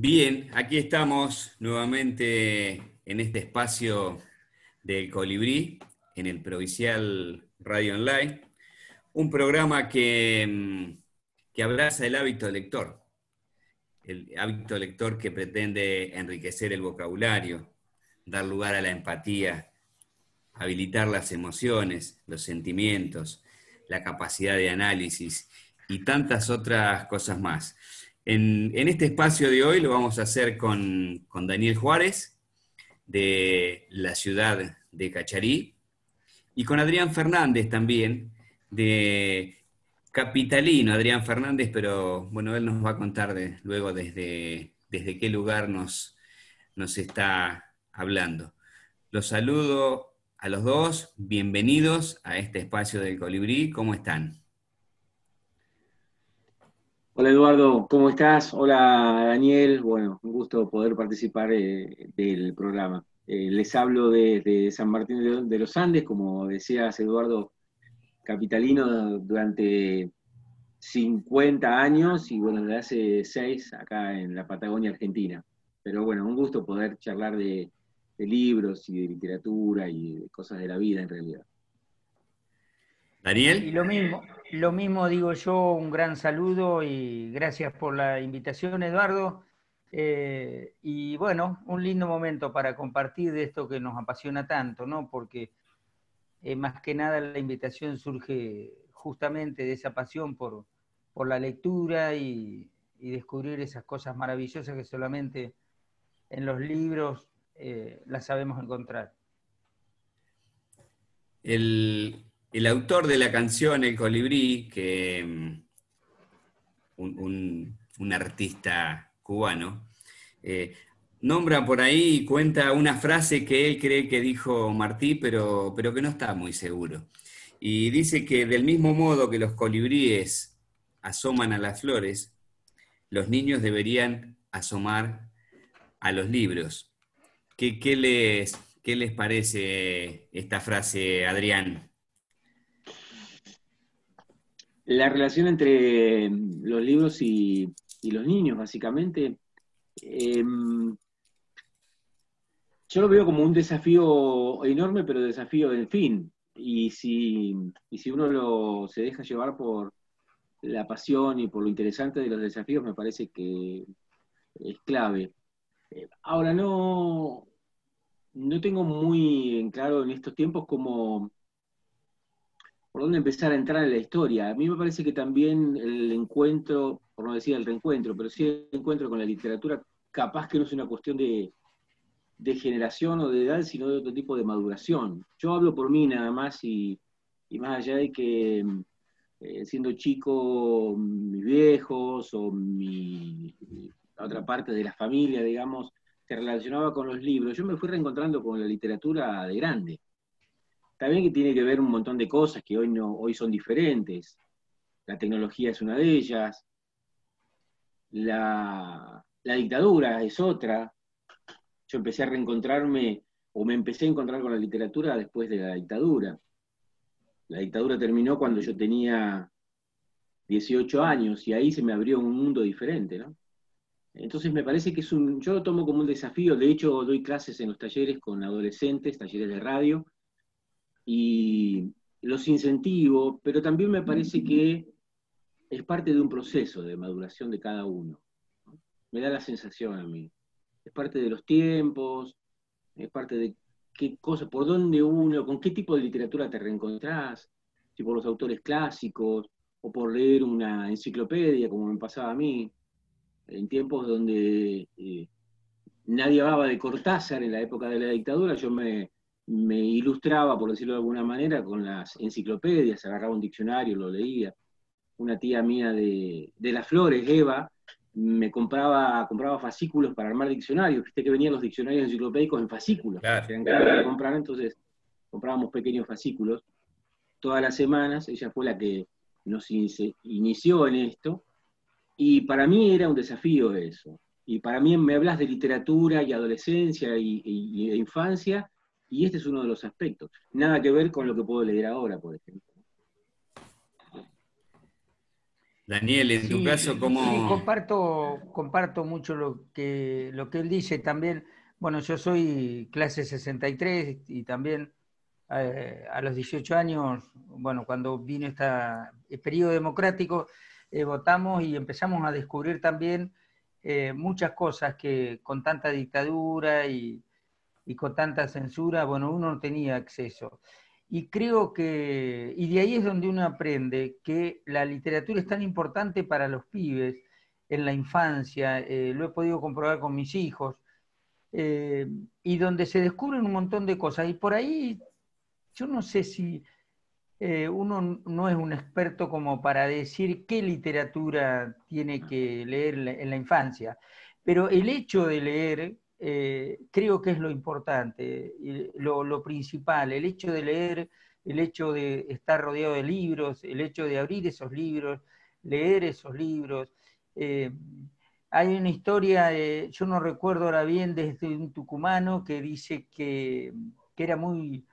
Bien, aquí estamos nuevamente en este espacio del Colibrí, en el Provincial Radio Online, un programa que abraza el hábito lector que pretende enriquecer el vocabulario, dar lugar a la empatía, habilitar las emociones, los sentimientos, la capacidad de análisis y tantas otras cosas más. En este espacio de hoy lo vamos a hacer con Daniel Juárez, de la ciudad de Cacharí, y con Adrián Fernández también, de capitalino, Adrián Fernández, pero bueno, él nos va a contar luego desde qué lugar nos está hablando. Los saludo a los dos, bienvenidos a este espacio del Colibrí, ¿cómo están? Hola Eduardo, ¿cómo estás? Hola Daniel, bueno, un gusto poder participar del programa. Les hablo de San Martín de los Andes, como decías Eduardo, capitalino durante 50 años y bueno, desde hace 6 acá en la Patagonia Argentina. Pero bueno, un gusto poder charlar de libros y de literatura y de cosas de la vida en realidad. Y Daniel, lo mismo digo yo, un gran saludo y gracias por la invitación, Eduardo. Y bueno, un lindo momento para compartir de esto que nos apasiona tanto, ¿no? Porque más que nada la invitación surge justamente de esa pasión por la lectura y descubrir esas cosas maravillosas que solamente en los libros las sabemos encontrar. el autor de la canción El Colibrí, un artista cubano, eh, nombra por ahí y cuenta una frase que él cree que dijo Martí, pero que no está muy seguro. Y dice que del mismo modo que los colibríes asoman a las flores, los niños deberían asomar a los libros. ¿Qué les parece esta frase, Adrián? La relación entre los libros y los niños, básicamente, eh, yo lo veo como un desafío enorme, pero desafío del fin. Y si uno se deja llevar por la pasión y por lo interesante de los desafíos, me parece que es clave. Ahora, no tengo muy en claro en estos tiempos cómo, por dónde empezar a entrar en la historia. A mí me parece que también el encuentro, por no decir el reencuentro, pero sí el encuentro con la literatura, capaz que no es una cuestión de generación o de edad, sino de otro tipo de maduración. Yo hablo por mí nada más y más allá de que siendo chico mis viejos o la otra parte de la familia, digamos, se relacionaba con los libros, yo me fui reencontrando con la literatura de grande. También que tiene que ver un montón de cosas que hoy, no, hoy son diferentes. La tecnología es una de ellas, la dictadura es otra. Yo empecé a reencontrarme, o me empecé a encontrar con la literatura después de la dictadura. La dictadura terminó cuando yo tenía 18 años y ahí se me abrió un mundo diferente, ¿no? Entonces me parece que yo lo tomo como un desafío, de hecho doy clases en los talleres con adolescentes, talleres de radio, y los incentivo, pero también me parece que es parte de un proceso de maduración de cada uno, ¿no? Me da la sensación a mí. Es parte de los tiempos, es parte de qué cosa, por dónde uno, con qué tipo de literatura te reencontrás, si por los autores clásicos o por leer una enciclopedia, como me pasaba a mí, en tiempos donde nadie hablaba de Cortázar en la época de la dictadura, yo me ilustraba, por decirlo de alguna manera, con las enciclopedias, agarraba un diccionario, lo leía. Una tía mía de Las Flores, Eva, compraba fascículos para armar diccionarios. Viste que venían los diccionarios enciclopédicos en fascículos, Claro. eran caros de comprar, entonces comprábamos pequeños fascículos todas las semanas. Ella fue la que nos inició en esto, y para mí era un desafío eso. Y para mí me hablas de literatura y adolescencia y infancia, y este es uno de los aspectos. Nada que ver con lo que puedo leer ahora, por ejemplo. Daniel, en tu caso, Sí, sí, ¿cómo? comparto mucho lo que él dice también. Bueno, yo soy clase 63 y también a los 18 años, bueno, cuando vino este periodo democrático, votamos y empezamos a descubrir también muchas cosas que con tanta dictadura y con tanta censura, bueno, uno no tenía acceso. Y creo que, y de ahí es donde uno aprende que la literatura es tan importante para los pibes en la infancia, lo he podido comprobar con mis hijos, eh, y donde se descubren un montón de cosas. Y por ahí yo no sé si uno no es un experto como para decir qué literatura tiene que leer en la infancia, pero el hecho de leer creo que es lo importante, lo principal, el hecho de leer, el hecho de estar rodeado de libros, el hecho de abrir esos libros, leer esos libros. Eh, Hay una historia, yo no recuerdo ahora bien, desde un tucumano que dice que era muy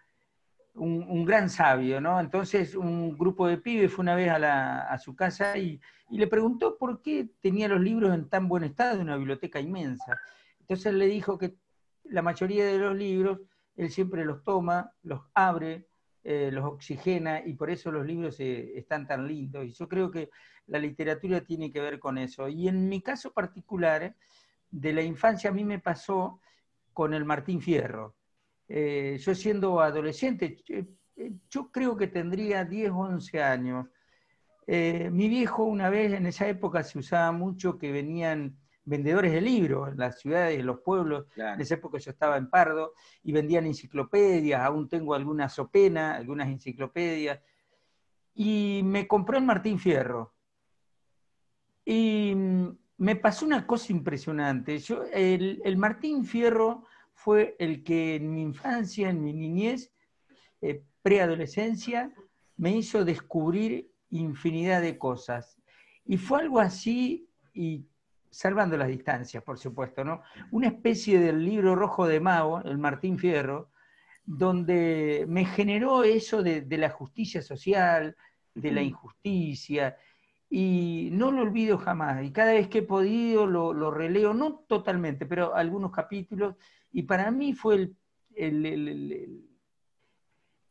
un gran sabio, ¿no? Entonces un grupo de pibes fue una vez a su casa y le preguntó por qué tenía los libros en tan buen estado, una biblioteca inmensa. Entonces él le dijo que la mayoría de los libros él siempre los toma, los abre, los oxigena y por eso los libros están tan lindos. Y yo creo que la literatura tiene que ver con eso. Y en mi caso particular, de la infancia a mí me pasó con el Martín Fierro. Yo siendo adolescente, yo creo que tendría 10 o 11 años. Mi viejo una vez, en esa época se usaba mucho que venían vendedores de libros en las ciudades, en los pueblos. En Claro. esa época yo estaba en Pardo y vendían enciclopedias, aún tengo algunas Sopena, algunas enciclopedias. Y me compró el Martín Fierro. Y me pasó una cosa impresionante. El Martín Fierro fue el que en mi infancia, en mi niñez, preadolescencia, me hizo descubrir infinidad de cosas. Y fue algo así, y salvando las distancias, por supuesto, ¿no? Una especie del libro rojo de Mao, el Martín Fierro, donde me generó eso de la justicia social, de la injusticia, y no lo olvido jamás. Y cada vez que he podido lo releo, no totalmente, pero algunos capítulos, y para mí fue el, el, el,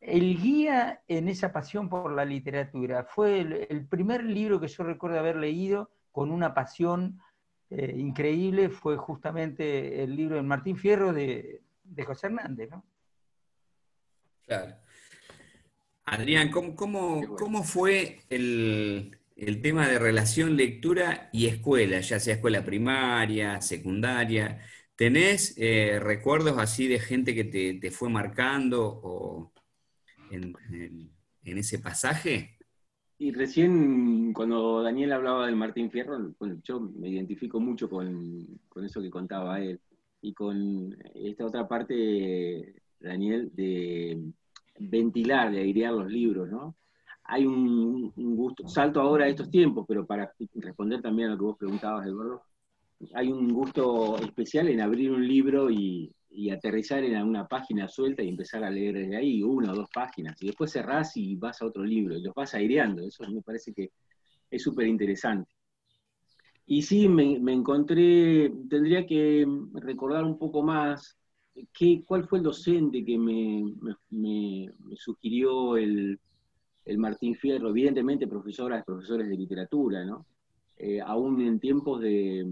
el guía en esa pasión por la literatura. Fue el primer libro que yo recuerdo haber leído con una pasión increíble, fue justamente el libro de Martín Fierro de José Hernández, ¿no? Claro. Adrián, Qué bueno. cómo fue el tema de relación lectura y escuela, ya sea escuela primaria, secundaria? ¿Tenés recuerdos así de gente que te fue marcando o en ese pasaje? Y recién cuando Daniel hablaba del Martín Fierro, bueno, yo me identifico mucho con eso que contaba él y con esta otra parte, Daniel, de ventilar, de airear los libros, ¿no? Hay un gusto, salto ahora a estos tiempos, pero para responder también a lo que vos preguntabas, Eduardo, hay un gusto especial en abrir un libro y aterrizar en una página suelta y empezar a leer desde ahí, una o dos páginas, y después cerrás y vas a otro libro, y los vas aireando, eso me parece que es súper interesante. Y sí, me encontré, tendría que recordar un poco más cuál fue el docente que me sugirió el Martín Fierro, evidentemente profesores de literatura, ¿no? Aún en tiempos de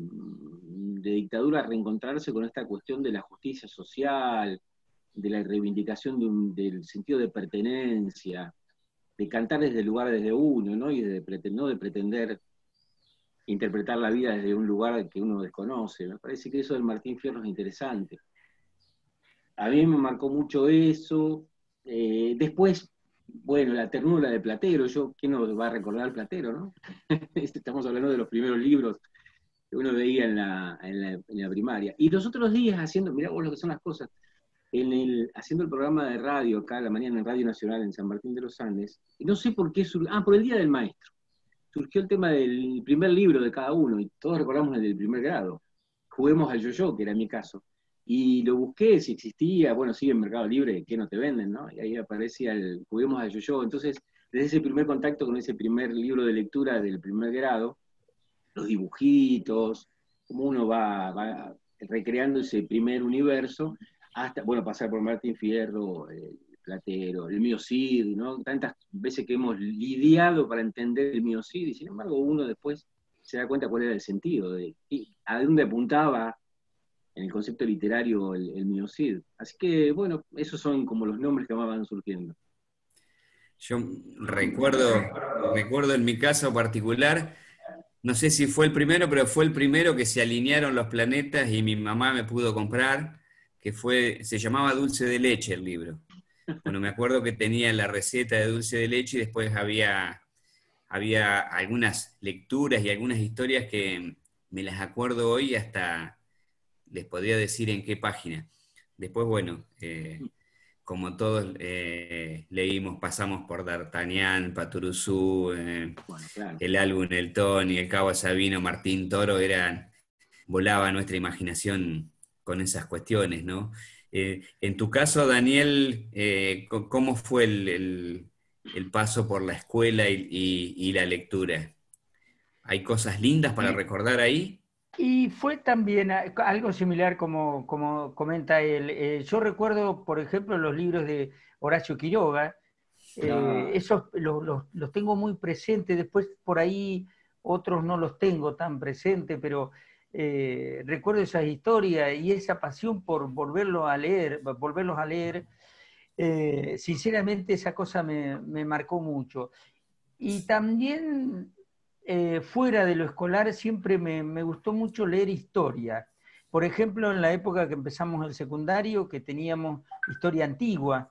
dictadura, reencontrarse con esta cuestión de la justicia social, de la reivindicación del sentido de pertenencia, de cantar desde el lugar desde uno, ¿no? Y no de pretender interpretar la vida desde un lugar que uno desconoce. Me parece que eso del Martín Fierro es interesante. A mí me marcó mucho eso. Después, bueno, la ternura de Platero, ¿quién nos va a recordar Platero, no? Estamos hablando de los primeros libros que uno veía en la primaria. Y los otros días haciendo, mirá vos lo que son las cosas, haciendo el programa de radio acá a la mañana en Radio Nacional en San Martín de los Andes, y no sé por qué, por el Día del Maestro, surgió el tema del primer libro de cada uno, y todos recordamos el del primer grado, Juguemos al Yo-Yo, que era mi caso, y lo busqué si existía, bueno, sigue en Mercado Libre, que no te venden, ¿no? Y ahí aparecía el Juguemos al Yo-Yo, entonces desde ese primer contacto con ese primer libro de lectura del primer grado, los dibujitos, cómo uno va recreando ese primer universo, hasta, bueno, pasar por Martín Fierro, Platero, el Mío Cid, ¿no? Tantas veces que hemos lidiado para entender el Mío Cid, y sin embargo uno después se da cuenta cuál era el sentido, de a dónde apuntaba en el concepto literario el Mío Cid. Así que, bueno, esos son como los nombres que más van surgiendo. Yo recuerdo en mi caso particular, no sé si fue el primero, pero fue el primero que se alinearon los planetas y mi mamá me pudo comprar, se llamaba Dulce de Leche el libro. Bueno, me acuerdo que tenía la receta de dulce de leche y después había algunas lecturas y algunas historias que me las acuerdo hoy, hasta les podría decir en qué página. Después, bueno, como todos leímos, pasamos por D'Artagnan, Paturuzú, Bueno, claro. el álbum El Tony, el Cabo Sabino, Martín Toro, volaba nuestra imaginación con esas cuestiones, ¿no? En tu caso, Daniel, ¿cómo fue el paso por la escuela y la lectura? ¿Hay cosas lindas para recordar ahí? Y fue también algo similar como comenta él. Yo recuerdo, por ejemplo, los libros de Horacio Quiroga, esos los tengo muy presentes, después por ahí otros no los tengo tan presentes, pero recuerdo esas historias y esa pasión por volverlos a leer. Sinceramente esa cosa me marcó mucho. Y también fuera de lo escolar siempre me gustó mucho leer historia. Por ejemplo, en la época que empezamos el secundario, que teníamos historia antigua,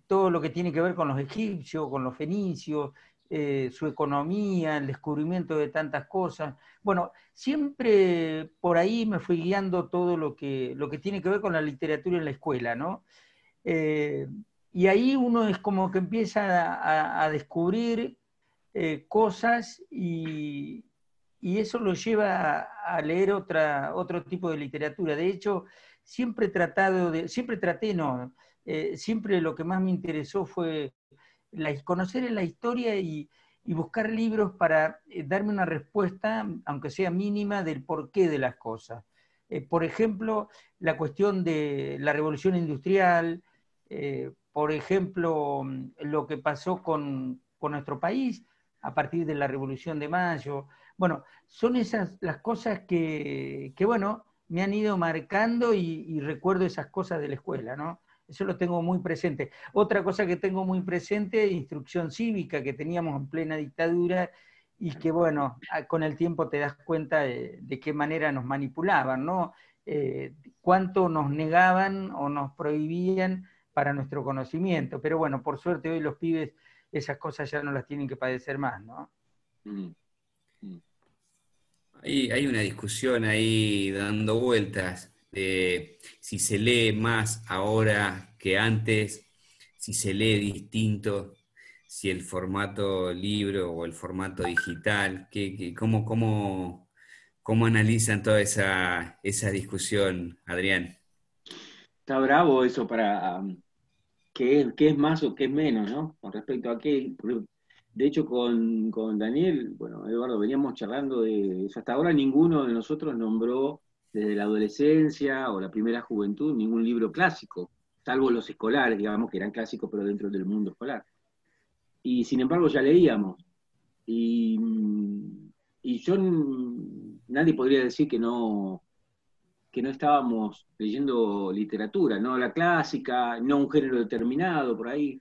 todo lo que tiene que ver con los egipcios, con los fenicios, su economía, el descubrimiento de tantas cosas. Bueno, siempre por ahí me fui guiando todo lo que tiene que ver con la literatura en la escuela, ¿no? Y ahí uno es como que empieza a descubrir cosas y eso lo lleva a leer otro tipo de literatura. De hecho, siempre lo que más me interesó fue conocer en la historia y buscar libros para darme una respuesta, aunque sea mínima, del porqué de las cosas. Por ejemplo, la cuestión de la revolución industrial, por ejemplo, lo que pasó con nuestro país a partir de la Revolución de Mayo. Bueno, son esas las cosas que bueno, me han ido marcando y recuerdo esas cosas de la escuela, ¿no? Eso lo tengo muy presente. Otra cosa que tengo muy presente es instrucción cívica que teníamos en plena dictadura y que, bueno, con el tiempo te das cuenta de qué manera nos manipulaban, ¿no? Cuánto nos negaban o nos prohibían para nuestro conocimiento. Pero bueno, por suerte hoy los pibes esas cosas ya no las tienen que padecer más, ¿no? Hay una discusión ahí dando vueltas de si se lee más ahora que antes, si se lee distinto, si el formato libro o el formato digital, ¿cómo analizan toda esa discusión, Adrián? Está bravo eso para qué es más o qué es menos, ¿no? Con respecto a qué. De hecho, con Daniel, bueno, Eduardo, veníamos charlando de eso. Hasta ahora ninguno de nosotros nombró desde la adolescencia o la primera juventud ningún libro clásico, salvo los escolares, digamos, que eran clásicos, pero dentro del mundo escolar. Y sin embargo ya leíamos. Y yo, nadie podría decir que no estábamos leyendo literatura, no la clásica, no un género determinado por ahí,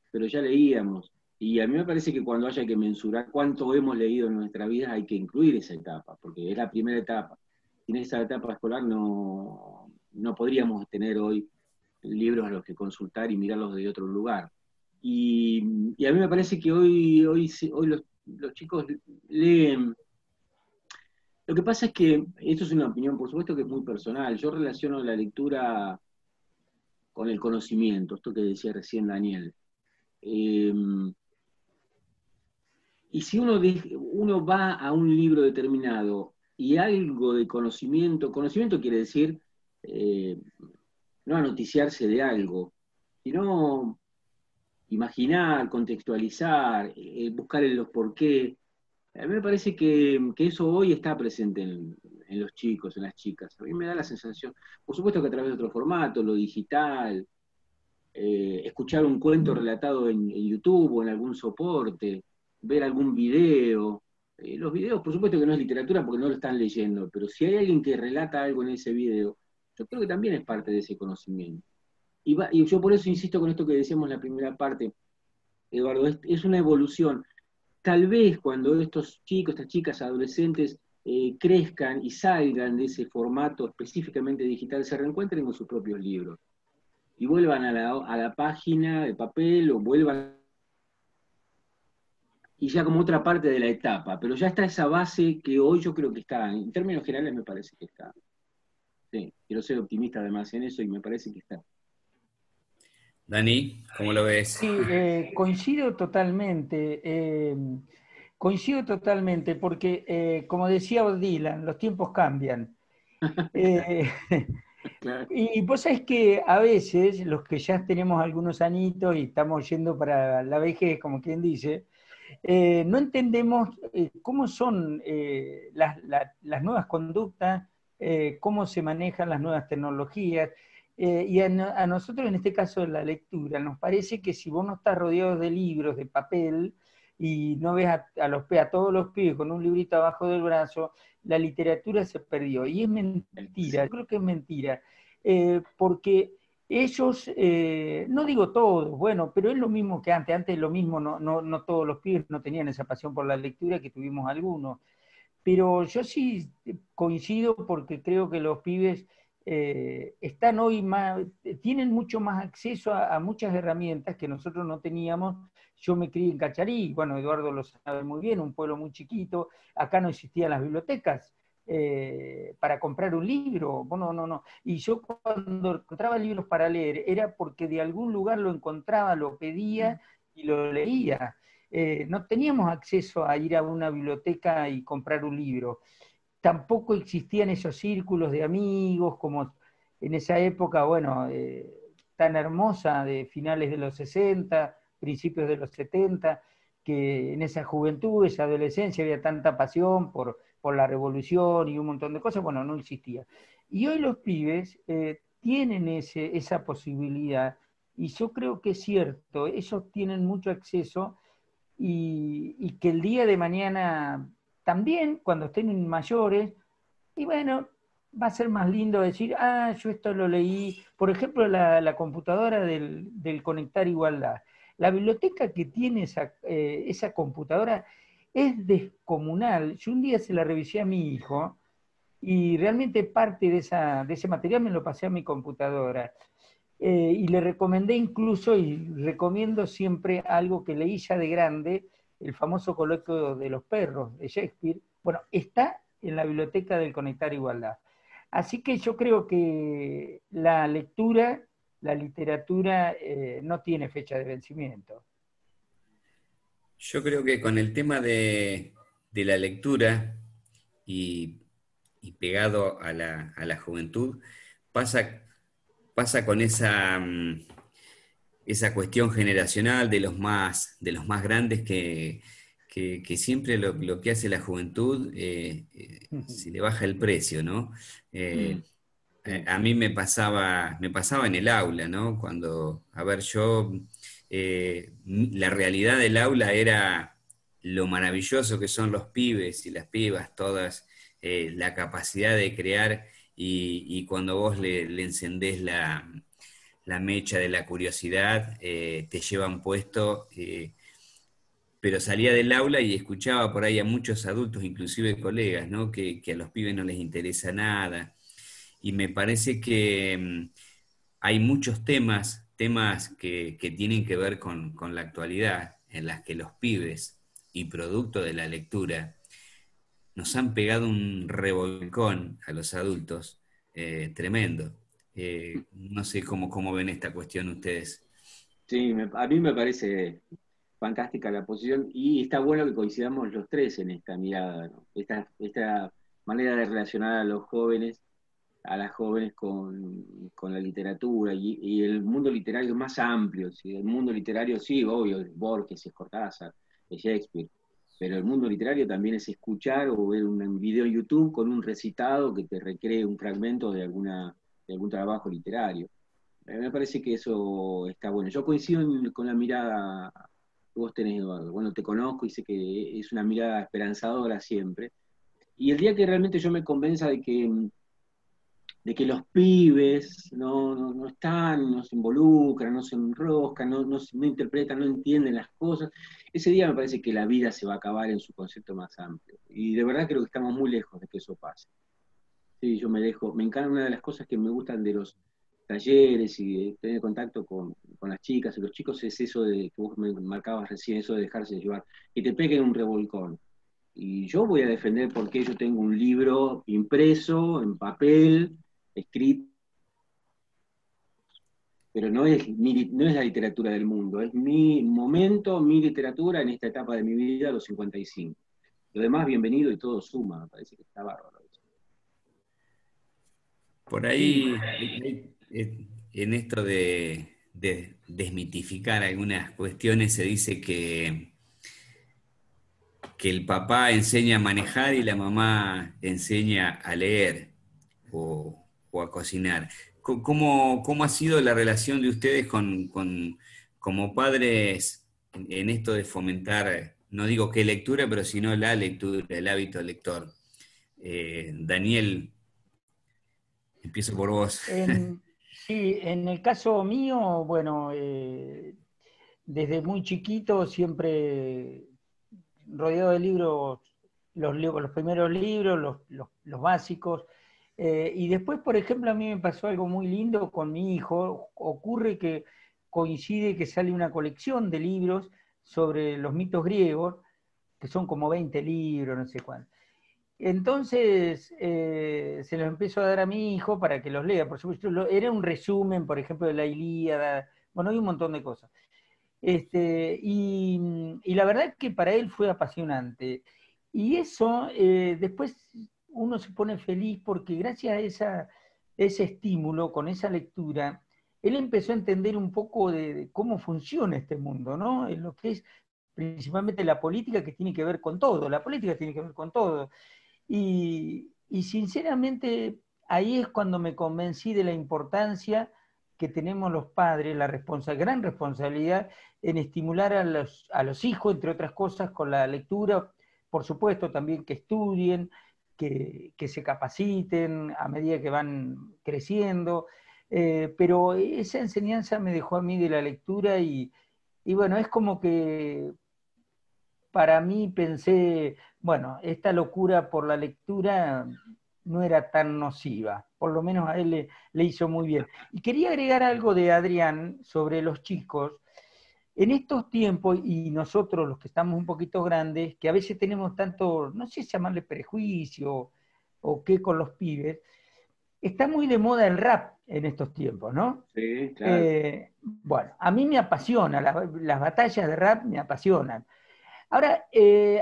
pero ya leíamos. Y a mí me parece que cuando haya que mensurar cuánto hemos leído en nuestra vida, hay que incluir esa etapa, porque es la primera etapa. Sin esa etapa escolar no podríamos tener hoy libros a los que consultar y mirarlos de otro lugar. Y a mí me parece que hoy los chicos leen. Lo que pasa es que, esto es una opinión, por supuesto que es muy personal, yo relaciono la lectura con el conocimiento, esto que decía recién Daniel. Y si uno va a un libro determinado y algo de conocimiento quiere decir no anoticiarse de algo, sino imaginar, contextualizar, buscar los por qué. A mí me parece que eso hoy está presente en los chicos, en las chicas. A mí me da la sensación, por supuesto que a través de otro formato, lo digital, escuchar un cuento relatado en YouTube o en algún soporte, ver algún video. Los videos, por supuesto que no es literatura porque no lo están leyendo, pero si hay alguien que relata algo en ese video, yo creo que también es parte de ese conocimiento. Y yo por eso insisto con esto que decíamos en la primera parte, Eduardo, es una evolución. Tal vez cuando estos chicos, estas chicas, adolescentes, crezcan y salgan de ese formato específicamente digital, se reencuentren con sus propios libros y vuelvan a la página de papel o vuelvan y ya como otra parte de la etapa, pero ya está esa base que hoy yo creo que está, en términos generales me parece que está. Sí, quiero ser optimista además en eso y me parece que está. Dani, ¿cómo lo ves? Sí, coincido totalmente, porque como decía Bob Dylan, los tiempos cambian. Eh, Claro. y vos sabés que a veces los que ya tenemos algunos añitos y estamos yendo para la vejez, como quien dice, no entendemos cómo son las nuevas conductas, cómo se manejan las nuevas tecnologías. Y a nosotros, en este caso de la lectura, nos parece que si vos no estás rodeado de libros, de papel, y no ves a todos los pibes con un librito abajo del brazo, la literatura se perdió. Y es mentira, yo creo que es mentira, porque ellos, no digo todos, bueno, pero es lo mismo que antes. Antes lo mismo, no todos los pibes no tenían esa pasión por la lectura que tuvimos algunos. Pero yo sí coincido porque creo que los pibes están hoy más, tienen mucho más acceso a muchas herramientas que nosotros no teníamos. Yo me crié en Cacharí, bueno, Eduardo lo sabe muy bien, un pueblo muy chiquito, acá no existían las bibliotecas. Para comprar un libro, bueno, no. Y yo cuando encontraba libros para leer era porque de algún lugar lo encontraba, lo pedía y lo leía. No teníamos acceso a ir a una biblioteca y comprar un libro. Tampoco existían esos círculos de amigos como en esa época, bueno, tan hermosa de finales de los 60, principios de los 70, que en esa juventud, esa adolescencia había tanta pasión por la revolución y un montón de cosas, bueno, no existía. Y hoy los pibes tienen esa posibilidad, y yo creo que es cierto, ellos tienen mucho acceso y que el día de mañana también, cuando estén mayores, y bueno, va a ser más lindo decir, yo esto lo leí, por ejemplo, la computadora del Conectar Igualdad. La biblioteca que tiene esa computadora es descomunal. Yo un día se la revisé a mi hijo y realmente parte de ese material me lo pasé a mi computadora. Y le recomendé incluso, y recomiendo siempre algo que leí ya de grande, el famoso Coloquio de los Perros de Shakespeare. Bueno, está en la biblioteca del Conectar Igualdad. Así que yo creo que la lectura, la literatura, no tiene fecha de vencimiento. Yo creo que con el tema de la lectura y, y pegado a la juventud, pasa con esa cuestión generacional de los más grandes que siempre lo que hace la juventud se le baja el precio, ¿no? Mm, Eh, sí. a mí me pasaba en el aula, ¿no? Cuando, a ver, la realidad del aula era lo maravilloso que son los pibes y las pibas, todas, la capacidad de crear y cuando vos le encendés la mecha de la curiosidad, te llevan puesto, pero salía del aula y escuchaba por ahí a muchos adultos, inclusive colegas, ¿no? Que a los pibes no les interesa nada. Y me parece que hay muchos temas que tienen que ver con la actualidad, en las que los pibes, y producto de la lectura, nos han pegado un revolcón a los adultos tremendo. No sé cómo ven esta cuestión ustedes. Sí, a mí me parece fantástica la posición y está bueno que coincidamos los tres en esta mirada, ¿no? Esta manera de relacionar a los jóvenes a las jóvenes con la literatura, y el mundo literario es más amplio, ¿sí? El mundo literario, sí, obvio, es Borges, es Cortázar, es Shakespeare, pero el mundo literario también es escuchar o ver un video en YouTube con un recitado que te recree un fragmento de algún trabajo literario. Me parece que eso está bueno. Yo coincido con la mirada que vos tenés, Eduardo. Bueno, te conozco y sé que es una mirada esperanzadora siempre. Y el día que realmente yo me convenza de que los pibes no están, no se involucran, no se enroscan, no interpretan, no entienden las cosas, ese día me parece que la vida se va a acabar en su concepto más amplio. Y de verdad creo que estamos muy lejos de que eso pase. Sí, yo me encanta, una de las cosas que me gustan de los talleres y de tener contacto con las chicas y los chicos es eso de que vos me marcabas recién, eso de dejarse llevar, que te peguen un revolcón. Y yo voy a defender porque yo tengo un libro impreso, en papel, escrito, pero no es la literatura del mundo, es mi momento, mi literatura en esta etapa de mi vida, a los 55. Lo demás, bienvenido y todo suma, me parece que está bárbaro. Por Sí, ahí, en esto de desmitificar algunas cuestiones, se dice que el papá enseña a manejar y la mamá enseña a leer o a cocinar. ¿Cómo ha sido la relación de ustedes como padres en esto de fomentar, no digo qué lectura, pero sino la lectura, el hábito lector? Daniel, empiezo por vos. sí, en el caso mío, bueno, desde muy chiquito siempre rodeado de libros, los primeros libros, los básicos. Y después, por ejemplo, a mí me pasó algo muy lindo con mi hijo. Ocurre que coincide que sale una colección de libros sobre los mitos griegos, que son como 20 libros, no sé cuánto. Entonces, se los empiezo a dar a mi hijo para que los lea. Por supuesto, era un resumen, por ejemplo, de la Ilíada. Bueno, hay un montón de cosas. Y la verdad es que para él fue apasionante. Y eso, después uno se pone feliz porque gracias a ese estímulo, con esa lectura, él empezó a entender un poco de cómo funciona este mundo, ¿no? En lo que es principalmente la política, que tiene que ver con todo. La política tiene que ver con todo. Y sinceramente ahí es cuando me convencí de la importancia que tenemos los padres, la gran responsabilidad en estimular a los hijos, entre otras cosas, con la lectura, por supuesto también que estudien, que se capaciten a medida que van creciendo, pero esa enseñanza me dejó a mí de la lectura y bueno, es como que para mí pensé, bueno, esta locura por la lectura no era tan nociva, por lo menos a él le hizo muy bien. Y quería agregar algo de Adrián sobre los chicos. En estos tiempos, y nosotros los que estamos un poquito grandes, que a veces tenemos tanto, no sé si llamarle prejuicio o qué con los pibes, está muy de moda el rap en estos tiempos, ¿no? Sí, claro. Bueno, a mí me apasiona, las batallas de rap me apasionan. Ahora,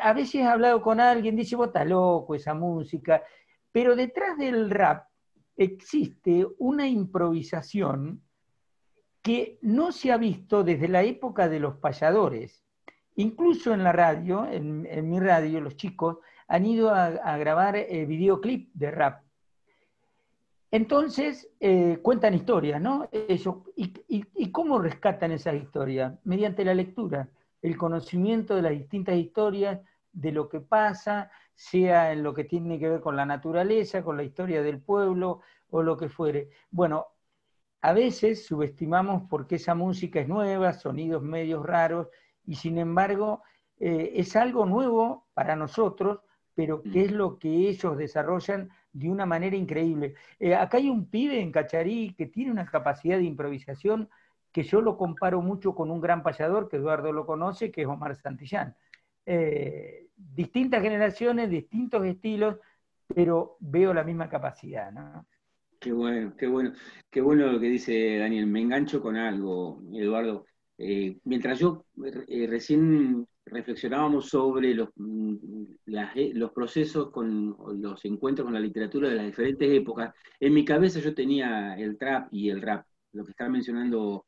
a veces he hablado con alguien, dice, vos estás loco, esa música, pero detrás del rap existe una improvisación que no se ha visto desde la época de los payadores. Incluso en la radio, en mi radio, los chicos han ido a grabar videoclip de rap. Entonces, cuentan historias, ¿no? ¿Y cómo rescatan esas historias? Mediante la lectura, el conocimiento de las distintas historias, de lo que pasa, sea en lo que tiene que ver con la naturaleza, con la historia del pueblo o lo que fuere. Bueno, a veces subestimamos porque esa música es nueva, sonidos medios raros, y sin embargo es algo nuevo para nosotros, pero que es lo que ellos desarrollan de una manera increíble. Acá hay un pibe en Cacharí que tiene una capacidad de improvisación que yo lo comparo mucho con un gran payador, que Eduardo lo conoce, que es Omar Santillán. Distintas generaciones, distintos estilos, pero veo la misma capacidad, ¿no? Qué bueno, qué bueno, qué bueno lo que dice Daniel. Me engancho con algo, Eduardo. Mientras yo recién reflexionábamos sobre los procesos con los encuentros con la literatura de las diferentes épocas. En mi cabeza yo tenía el trap y el rap, lo que está mencionando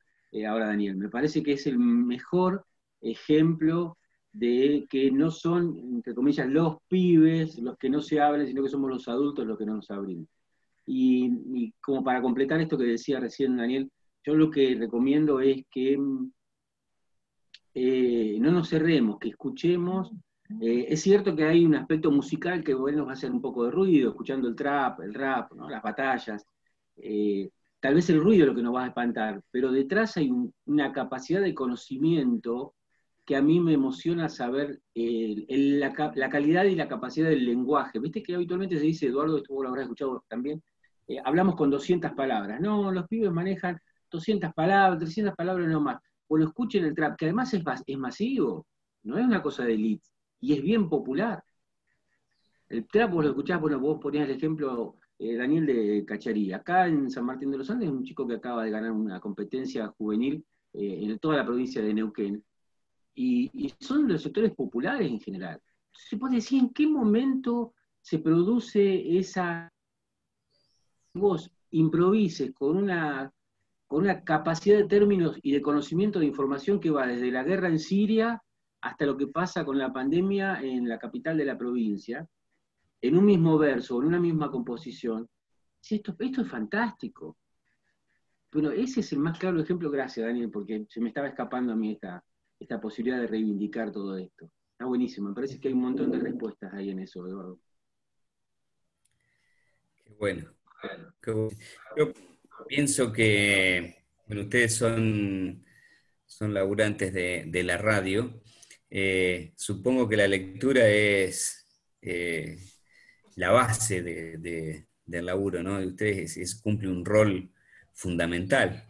ahora Daniel. Me parece que es el mejor ejemplo de que no son, entre comillas, los pibes los que no se abren, sino que somos los adultos los que no nos abrimos. Y como para completar esto que decía recién Daniel, yo lo que recomiendo es que no nos cerremos, que escuchemos. Es cierto que hay un aspecto musical que bueno, nos va a hacer un poco de ruido, escuchando el trap, el rap, ¿no? Las batallas. Tal vez el ruido es lo que nos va a espantar, pero detrás hay una capacidad de conocimiento que a mí me emociona saber la calidad y la capacidad del lenguaje. ¿Viste que habitualmente se dice, Eduardo, esto vos lo habrás escuchado también, hablamos con 200 palabras? No, los pibes manejan 200 palabras, 300 palabras no más. Bueno, escuchen el trap, que además es masivo, no es una cosa de elite, y es bien popular. El trap vos lo escuchás, bueno, vos ponías el ejemplo, Daniel, de Cacharí. Acá en San Martín de los Andes, un chico que acaba de ganar una competencia juvenil en toda la provincia de Neuquén, y son los sectores populares en general. Entonces se puede decir en qué momento se produce esa... Vos improvises con una capacidad de términos y de conocimiento de información que va desde la guerra en Siria hasta lo que pasa con la pandemia en la capital de la provincia, en un mismo verso, en una misma composición. Sí, esto es fantástico. Bueno, ese es el más claro ejemplo, gracias Daniel, porque se me estaba escapando a mí esta posibilidad de reivindicar todo esto. Está buenísimo, me parece que hay un montón de respuestas ahí en eso, Eduardo. Qué bueno. Qué bueno. Yo pienso que, bueno, ustedes son laburantes de la radio. Supongo que la lectura es la base del laburo, ¿no? De ustedes cumple un rol fundamental.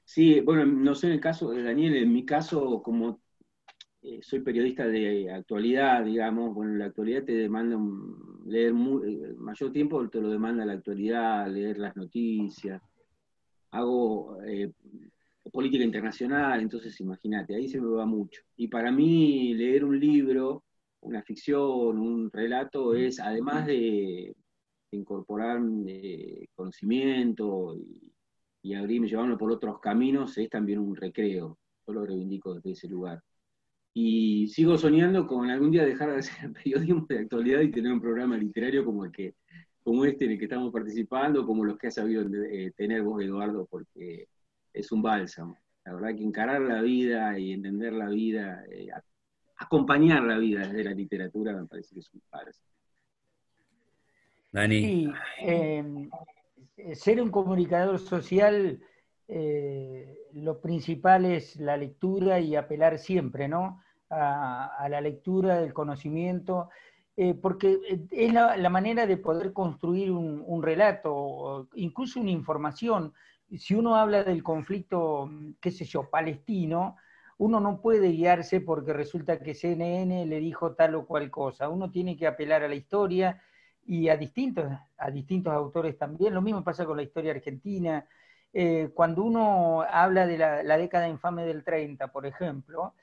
Sí, bueno, no sé en el caso de Daniel, en mi caso, como soy periodista de actualidad, digamos, bueno, la actualidad te demanda leer mayor tiempo, te lo demanda la actualidad, leer las noticias. Hago política internacional, entonces imagínate, ahí se me va mucho. Y para mí leer un libro, una ficción, un relato, es además de incorporar conocimiento y abrirme, llevarme por otros caminos, es también un recreo. Yo lo reivindico desde ese lugar. Y sigo soñando con algún día dejar de hacer periodismo de actualidad y tener un programa literario como este en el que estamos participando, como los que has sabido tener vos, Eduardo, porque es un bálsamo. La verdad que encarar la vida y entender la vida, acompañar la vida desde la literatura, me parece que es un bálsamo. Dani. Sí, ser un comunicador social, lo principal es la lectura y apelar siempre, ¿no? A la lectura, del conocimiento, porque es la manera de poder construir un relato, o incluso una información. Si uno habla del conflicto, qué sé yo, palestino, uno no puede guiarse porque resulta que CNN le dijo tal o cual cosa. Uno tiene que apelar a la historia y a distintos autores también. Lo mismo pasa con la historia argentina. Cuando uno habla de la década infame del 30, por ejemplo,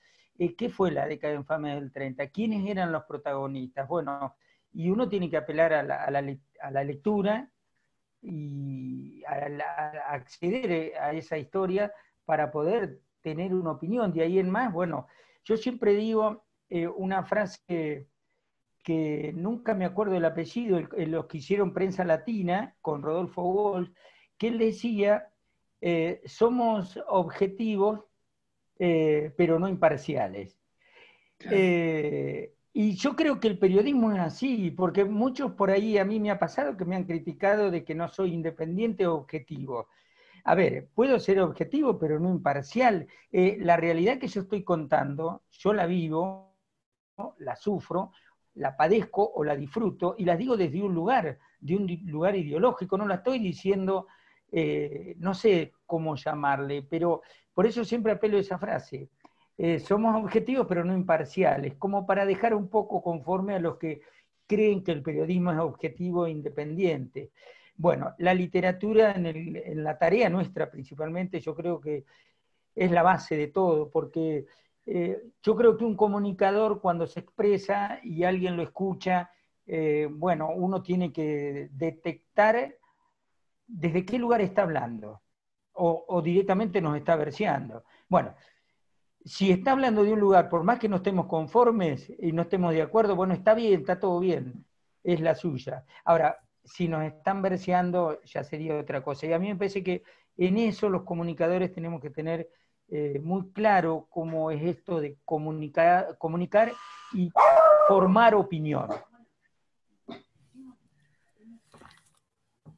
¿qué fue la década infame del 30? ¿Quiénes eran los protagonistas? Bueno, y uno tiene que apelar a la lectura y a acceder a esa historia para poder tener una opinión. De ahí en más, bueno, yo siempre digo una frase que nunca me acuerdo el apellido, los que hicieron Prensa Latina con Rodolfo Walsh, que él decía, somos objetivos, pero no imparciales. Claro. Y yo creo que el periodismo es así, porque muchos por ahí, a mí me ha pasado que me han criticado de que no soy independiente o objetivo. A ver, puedo ser objetivo, pero no imparcial. La realidad que yo estoy contando, yo la vivo, ¿no? La sufro, la padezco o la disfruto, y las digo desde un lugar, de un lugar ideológico, no la estoy diciendo, no sé cómo llamarle, pero por eso siempre apelo a esa frase. Somos objetivos pero no imparciales, como para dejar un poco conforme a los que creen que el periodismo es objetivo e independiente. Bueno, la literatura en la tarea nuestra principalmente, yo creo que es la base de todo, porque yo creo que un comunicador cuando se expresa y alguien lo escucha, bueno, uno tiene que detectar desde qué lugar está hablando, o directamente nos está verseando. Bueno, si está hablando de un lugar, por más que no estemos conformes y no estemos de acuerdo, bueno, está bien, está todo bien, es la suya. Ahora, si nos están verseando, ya sería otra cosa. Y a mí me parece que en eso los comunicadores tenemos que tener muy claro cómo es esto de comunicar y formar opinión.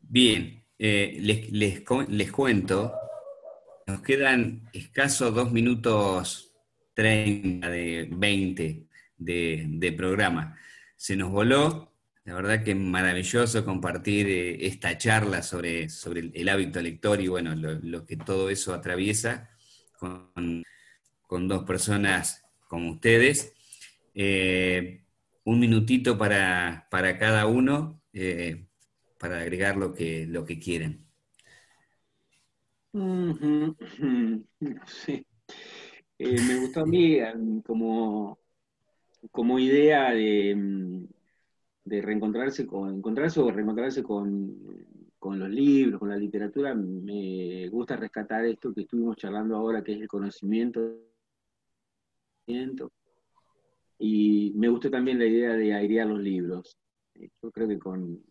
Bien, les cuento, nos quedan escasos 2 minutos 30 de 20 de programa. Se nos voló, la verdad que maravilloso compartir esta charla sobre el hábito lector y bueno, lo que todo eso atraviesa con dos personas como ustedes. Un minutito para cada uno, para agregar lo que quieran. Sí. Me gustó a mí como idea de encontrarse o reencontrarse con los libros, con la literatura. Me gusta rescatar esto que estuvimos charlando ahora, que es el conocimiento. Y me gustó también la idea de airear los libros. Yo creo que con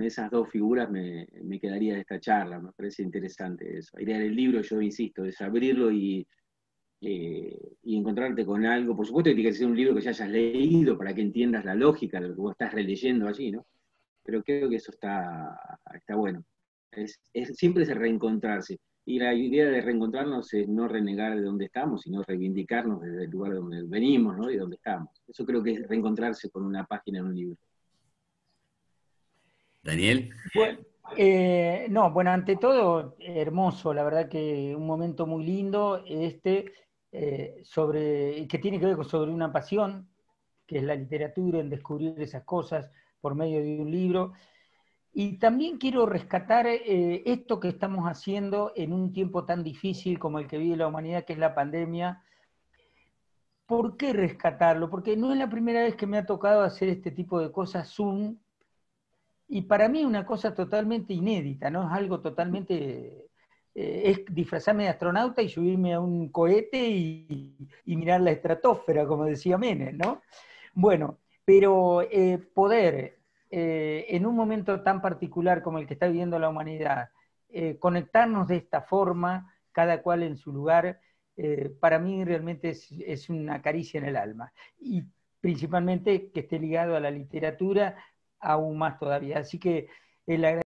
esas dos figuras me quedaría de esta charla. Me parece interesante eso. Airear el libro, yo insisto, es abrirlo y encontrarte con algo. Por supuesto que tiene que ser un libro que ya hayas leído para que entiendas la lógica de lo que vos estás releyendo allí, ¿no? Pero creo que eso está bueno. Siempre es reencontrarse. Y la idea de reencontrarnos es no renegar de dónde estamos, sino reivindicarnos desde el lugar de donde venimos, ¿no? Y donde estamos. Eso creo que es reencontrarse con una página en un libro. Daniel. Bueno, no, bueno, ante todo, hermoso, la verdad que un momento muy lindo, que tiene que ver sobre una pasión, que es la literatura, en descubrir esas cosas por medio de un libro. Y también quiero rescatar esto que estamos haciendo en un tiempo tan difícil como el que vive la humanidad, que es la pandemia. ¿Por qué rescatarlo? Porque no es la primera vez que me ha tocado hacer este tipo de cosas Zoom, y para mí una cosa totalmente inédita, ¿no? Es algo totalmente... es disfrazarme de astronauta y subirme a un cohete y mirar la estratosfera, como decía Menem, ¿no? Bueno, pero poder, en un momento tan particular como el que está viviendo la humanidad, conectarnos de esta forma, cada cual en su lugar, para mí realmente es una caricia en el alma. Y principalmente que esté ligado a la literatura, aún más todavía. Así que el